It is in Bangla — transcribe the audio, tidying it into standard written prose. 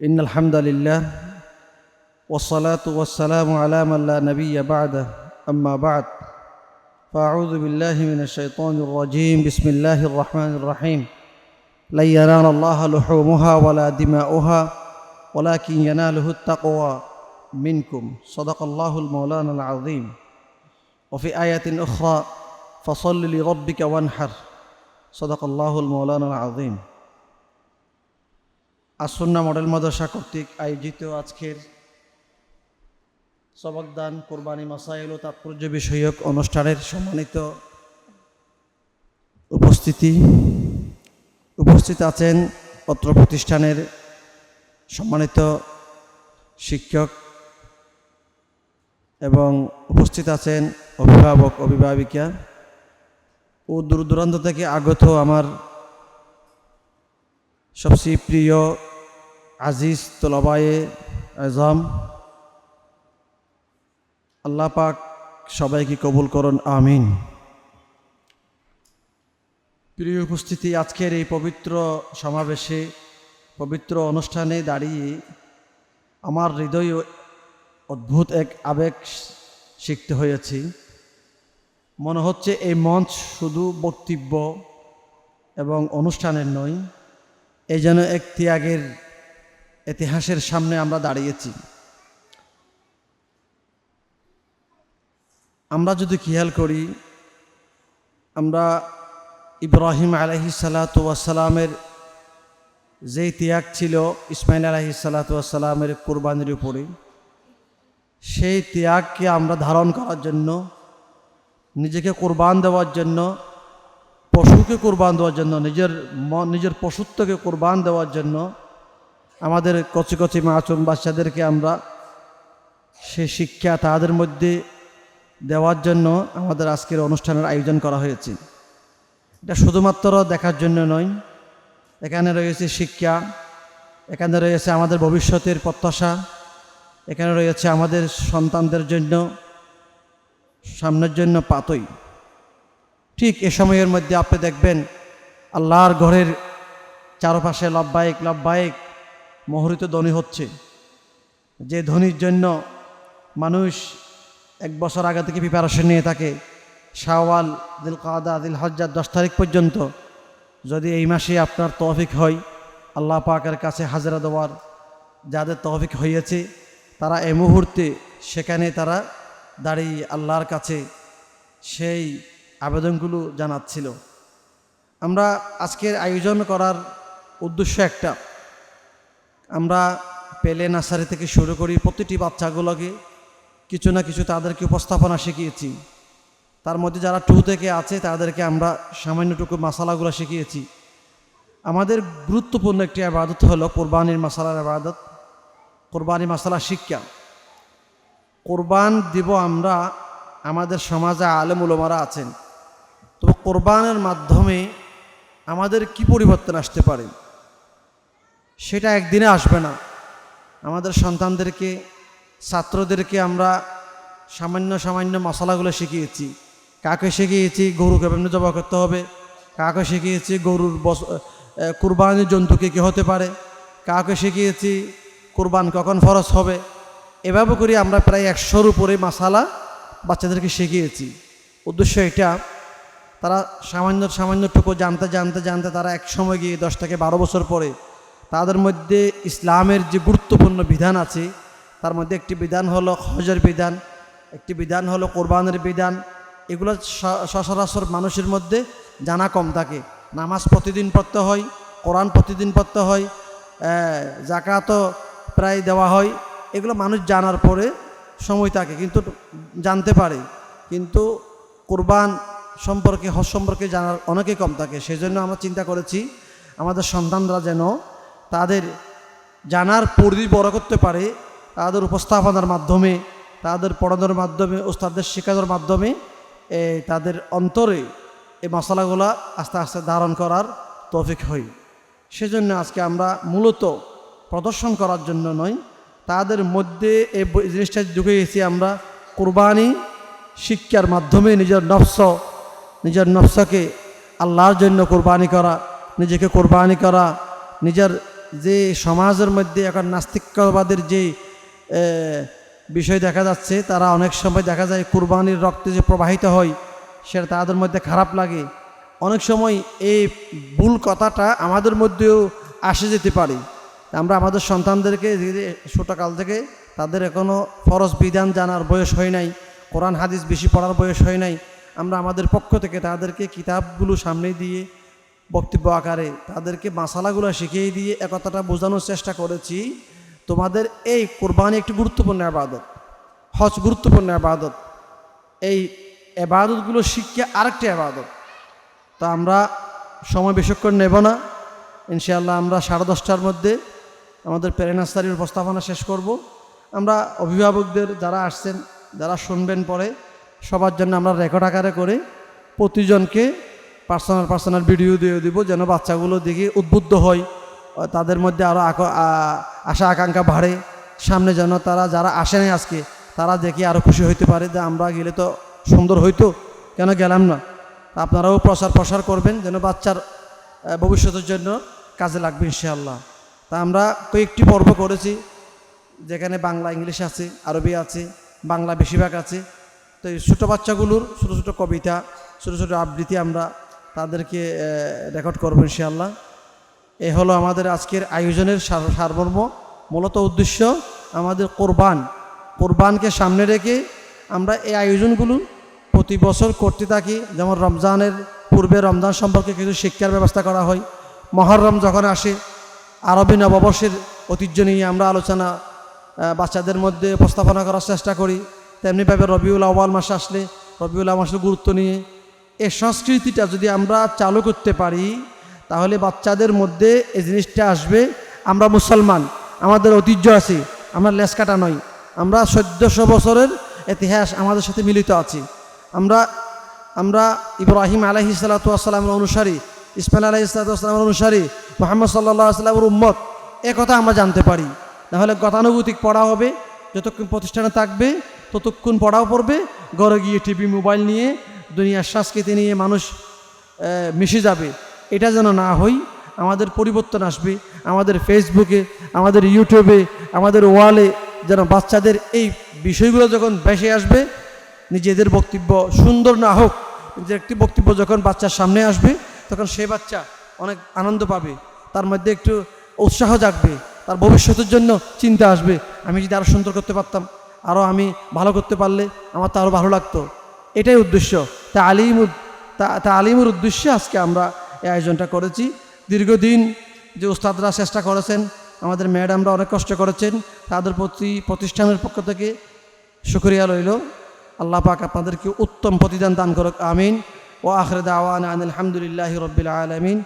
إن الحمد لله والصلاة والسلام على من لا نبي بعده أما بعد فأعوذ بالله من الشيطان الرجيم بسم الله الرحمن الرحيم لن ينال الله لحومها ولا دماؤها ولكن يناله التقوى منكم صدق الله المولانا العظيم وفي آية أخرى فصل لربك وانحر صدق الله المولانا العظيم আসুন্না মডেল মাদ্রাসা কর্তৃক আয়োজিত আজকের সবকদান কোরবানি মাসাইল ও তাৎপর্য বিষয়ক অনুষ্ঠানের সম্মানিত উপস্থিত আছেন অত্র প্রতিষ্ঠানের সম্মানিত শিক্ষক এবং উপস্থিত আছেন অভিভাবক অভিভাবিকা ও দূর দূরান্ত থেকে আগত আমার সবচেয়ে প্রিয় আজিজ তোলাবায়ে আজম, আল্লাহ পাক সবাইকে কবুল করুন, আমিন। প্রিয় উপস্থিতি, আজকের এই পবিত্র সমাবেশে পবিত্র অনুষ্ঠানে দাঁড়িয়ে আমার হৃদয়ে অদ্ভুত এক আবেগ শিখতে হয়েছি। মনে হচ্ছে এই মঞ্চ শুধু বক্তব্য এবং অনুষ্ঠানের নয়, এই যেন এক ত্যাগের ইতিহাসের সামনে আমরা দাঁড়িয়েছি। আমরা যদি খেয়াল করি, আমরা ইব্রাহিম আলাইহিসসালাতু ওয়াসসালামের যেই ত্যাগ ছিল ইসমাইল আলাইহিসসালাতু ওয়াসসালামের কুরবানির উপরে, সেই ত্যাগকে আমরা ধারণ করার জন্য, নিজেকে কুরবান দেওয়ার জন্য, পশুকে কুরবান দেওয়ার জন্য, নিজের পশুত্বকে কুরবান দেওয়ার জন্য আমাদের কচি কচি মাসুম বাচ্চাদেরকে আমরা সে শিক্ষা তাদের মধ্যে দেওয়ার জন্য আমাদের আজকের অনুষ্ঠানের আয়োজন করা হয়েছে। এটা শুধুমাত্র দেখার জন্য নয়, এখানে রয়েছে শিক্ষা, এখানে রয়েছে আমাদের ভবিষ্যতের প্রত্যাশা, এখানে রয়েছে আমাদের সন্তানদের জন্য সামনের জন্য পাতই। ঠিক এ সময়ের মধ্যে আপনি দেখবেন আল্লাহর ঘরের চারপাশে লব্বাইক লব্বাইক মোহরিত ধ্বনি হচ্ছে, যে ধ্বনির জন্য মানুষ এক বছর আগে থেকে প্রিপারেশন নিয়ে থাকে। শাওয়াল, দিলকাদা, দিলহজ্জার 10 তারিখ পর্যন্ত যদি এই মাসে আপনার তৌফিক হয় আল্লাহ পাকের কাছে হাজরা দেওয়ার, যাদের তৌফিক হয়েছে তারা এই মুহূর্তে সেখানে তারা দাঁড়িয়ে আল্লাহর কাছে সেই আবেদনগুলো জানাচ্ছিল। আমরা আজকের আয়োজন করার উদ্দেশ্য একটা, আমরা পেলে নার্সারি থেকে শুরু করি প্রতিটি বাচ্চাগুলোকে কিছু না কিছু তাদেরকে উপস্থাপনা শিখিয়েছি। তার মধ্যে যারা 2 থেকে আছে তাদেরকে আমরা সামান্যটুকু মাসালাগুলো শিখিয়েছি। আমাদের গুরুত্বপূর্ণ একটি ইবাদত হলো কোরবানির মাসালার ইবাদত, কোরবানি মাসালা শিক্ষা। কোরবান দিব আমরা, আমাদের সমাজে আলেম উলামারা আছেন, তবে কোরবানের মাধ্যমে আমাদের কি পরিবর্তন আসতে পারে সেটা একদিনে আসবে না। আমাদের সন্তানদেরকে, ছাত্রদেরকে আমরা সামান্য মশলাগুলো শিখিয়েছি। কাকে শিখিয়েছি গরুকে কেমনে জবাই করতে হবে, কাকে শিখিয়েছি গরুর কুরবানির জন্তুকে কী হতে পারে, কাকে শিখিয়েছি কুরবান কখন ফরজ হবে। এভাবে করে আমরা প্রায় 100-র উপরে মশালা বাচ্চাদেরকে শিখিয়েছি। উদ্দেশ্য এটা, তারা সামান্যটুকু জানতে তারা এক সময় গিয়ে 10 থেকে 12 বছর পরে তাদের মধ্যে ইসলামের যে গুরুত্বপূর্ণ বিধান আছে তার মধ্যে একটি বিধান হলো হজের বিধান, একটি বিধান হলো কোরবানের বিধান। এগুলো সচরাচর মানুষের মধ্যে জানা কম থাকে। নামাজ প্রতিদিন পড়তে হয়, কোরআন প্রতিদিন পড়তে হয়, যাকাতও প্রায় দেওয়া হয়। এগুলো মানুষ জানার পরে সময় থাকে, কিন্তু জানতে পারে, কিন্তু কোরবান সম্পর্কে, হজ সম্পর্কে জানার অনেকে কম থাকে। সেজন্য আমরা চিন্তা করেছি আমাদের সন্তানরা যেন তাদের জানার পরিধি বড় করতে পারে, তাদের উপস্থাপনার মাধ্যমে, তাদের পড়ানোর মাধ্যমে, ওস্তাদদের শেখানোর মাধ্যমে তাদের অন্তরে এই মশলাগুলা আস্তে আস্তে ধারণ করার তৌফিক হয়। সেজন্য আজকে আমরা মূলত প্রদর্শন করার জন্য নয়, তাদের মধ্যে এই জিনিসটা ঢুকিয়েছি আমরা কুরবানি শিক্ষার মাধ্যমে নিজের নফসকে আল্লাহর জন্য কুরবানি করা, নিজেকে কুরবানি করা, নিজের যে সমাজের মধ্যে এখন নাস্তিকবাদের যে বিষয় দেখা যাচ্ছে, তারা অনেক সময় দেখা যায় কুরবানির রক্তে যে প্রবাহিত হয় সেটা তাদের মধ্যে খারাপ লাগে। অনেক সময় এই ভুল কথাটা আমাদের মধ্যেও আসে যেতে পারে। আমরা আমাদের সন্তানদেরকে ছোটকাল থেকে তাদের এখনও ফরজ বিধান জানার বয়স হয় নাই, কোরআন হাদিস বেশি পড়ার বয়স হয় নাই, আমরা আমাদের পক্ষ থেকে তাদেরকে কিতাবগুলো সামনে দিয়ে বক্তব্য আকারে তাদেরকে মাসালাগুলো শিখিয়ে দিয়ে একথাটা বোঝানোর চেষ্টা করেছি, তোমাদের এই কোরবানি একটি গুরুত্বপূর্ণ ইবাদত, হজ গুরুত্বপূর্ণ ইবাদত, এই ইবাদতগুলো শিক্ষা আরেকটি ইবাদত। তো আমরা সময় বেশিক্ষণ নেব না, ইনশাআল্লাহ আমরা 10:30টার মধ্যে আমাদের প্যারেনাস্তারির উপস্থাপনা শেষ করব। আমরা অভিভাবকদের যারা আসছেন, যারা শুনবেন পরে, সবার জন্য আমরা রেকর্ড আকারে করে প্রতিজনকে পার্সোনাল ভিডিও দিয়ে দিব, যেন বাচ্চাগুলো দেখে উদ্বুদ্ধ হয়, তাদের মধ্যে আরও আশা আকাঙ্ক্ষা বাড়ে। সামনে যেন তারা যারা আসে নাই আজকে, তারা দেখে আরও খুশি হইতে পারে যে আমরা গেলে তো সুন্দর হইতো, কেন গেলাম না। আপনারাও প্রসার করবেন যেন বাচ্চার ভবিষ্যতের জন্য কাজে লাগবে ইনশাআল্লাহ। তা আমরা কয়েকটি পর্ব করেছি, যেখানে বাংলা ইংলিশ আছে, আরবি আছে, বাংলা বেশিরভাগ আছে। তো এই ছোটো বাচ্চাগুলোর ছোটো ছোটো কবিতা, ছোটো ছোটো আবৃত্তি আমরা তাদেরকে রেকর্ড করবো ইনশাআল্লাহ। এ হলো আমাদের আজকের আয়োজনের সারমর্ম। মূলত উদ্দেশ্য আমাদের কোরবানকে সামনে রেখে আমরা এই আয়োজনগুলো প্রতি বছর করতে থাকি। যেমন রমজানের পূর্বে রমজান সম্পর্কে কিছু শিক্ষার ব্যবস্থা করা হয়। মহরম যখন আসে, আরবি নববর্ষের ঐতিহ্য নিয়ে আমরা আলোচনা বাচ্চাদের মধ্যে উপস্থাপনা করার চেষ্টা করি। তেমনিভাবে রবিউল আউয়াল মাস আসলে রবিউল আউয়াল মাসের গুরুত্ব নিয়ে এই সংস্কৃতিটা যদি আমরা চালু করতে পারি, তাহলে বাচ্চাদের মধ্যে এই জিনিসটা আসবে, আমরা মুসলমান, আমাদের ঐতিহ্য আছে, আমরা লেস কাটা নয়, আমরা 1400 বছরের ইতিহাস আমাদের সাথে মিলিত আছি। আমরা ইব্রাহিম আলাইহিস সালাতু ওয়াস সালামের অনুসারী, ইসমাইল আলাইহিস সালাতু ওয়াস সালামের অনুসারী, মুহাম্মদ সাল্লাল্লাহু আলাইহি ওয়াসাল্লামের উম্মত, এ কথা আমরা জানতে পারি। তাহলে গতানুগতিক পড়া হবে, যতক্ষণ প্রতিষ্ঠানে থাকবে ততক্ষণ পড়াও পড়বে, ঘরে গিয়ে টিভি মোবাইল নিয়ে দুনিয়ার সংস্কৃতি নিয়ে মানুষ মিশে যাবে। এটা যেন না হয়, আমাদের পরিবর্তন আসবে। আমাদের ফেসবুকে, আমাদের ইউটিউবে, আমাদের ওয়ালে যেন বাচ্চাদের এই বিষয়গুলো যখন ভেসে আসবে, নিজেদের বক্তব্য সুন্দর না হোক, যে একটি বক্তব্য যখন বাচ্চার সামনে আসবে, তখন সে বাচ্চা অনেক আনন্দ পাবে, তার মধ্যে একটু উৎসাহ জাগবে, তার ভবিষ্যতের জন্য চিন্তা আসবে, আমি যদি আরও সুন্দর করতে পারতাম, আরও আমি ভালো করতে পারলে আমার তো আরও ভালো লাগতো। এটাই উদ্দেশ্য। তালিমের উদ্দেশ্যে আজকে আমরা এই আয়োজনটা করেছি। দীর্ঘদিন যে উস্তাদরা চেষ্টা করেছেন, আমাদের ম্যাডামরা অনেক কষ্ট করেছেন, তাদের প্রতি প্রতিষ্ঠানের পক্ষ থেকে শুকরিয়া রইল। আল্লাহ পাক আপনাদেরকে উত্তম প্রতিদান দান করুক, আমিন। ওয়া আখির দাওয়ানা আনিল হামদুলিল্লাহি রাব্বিল আলামিন।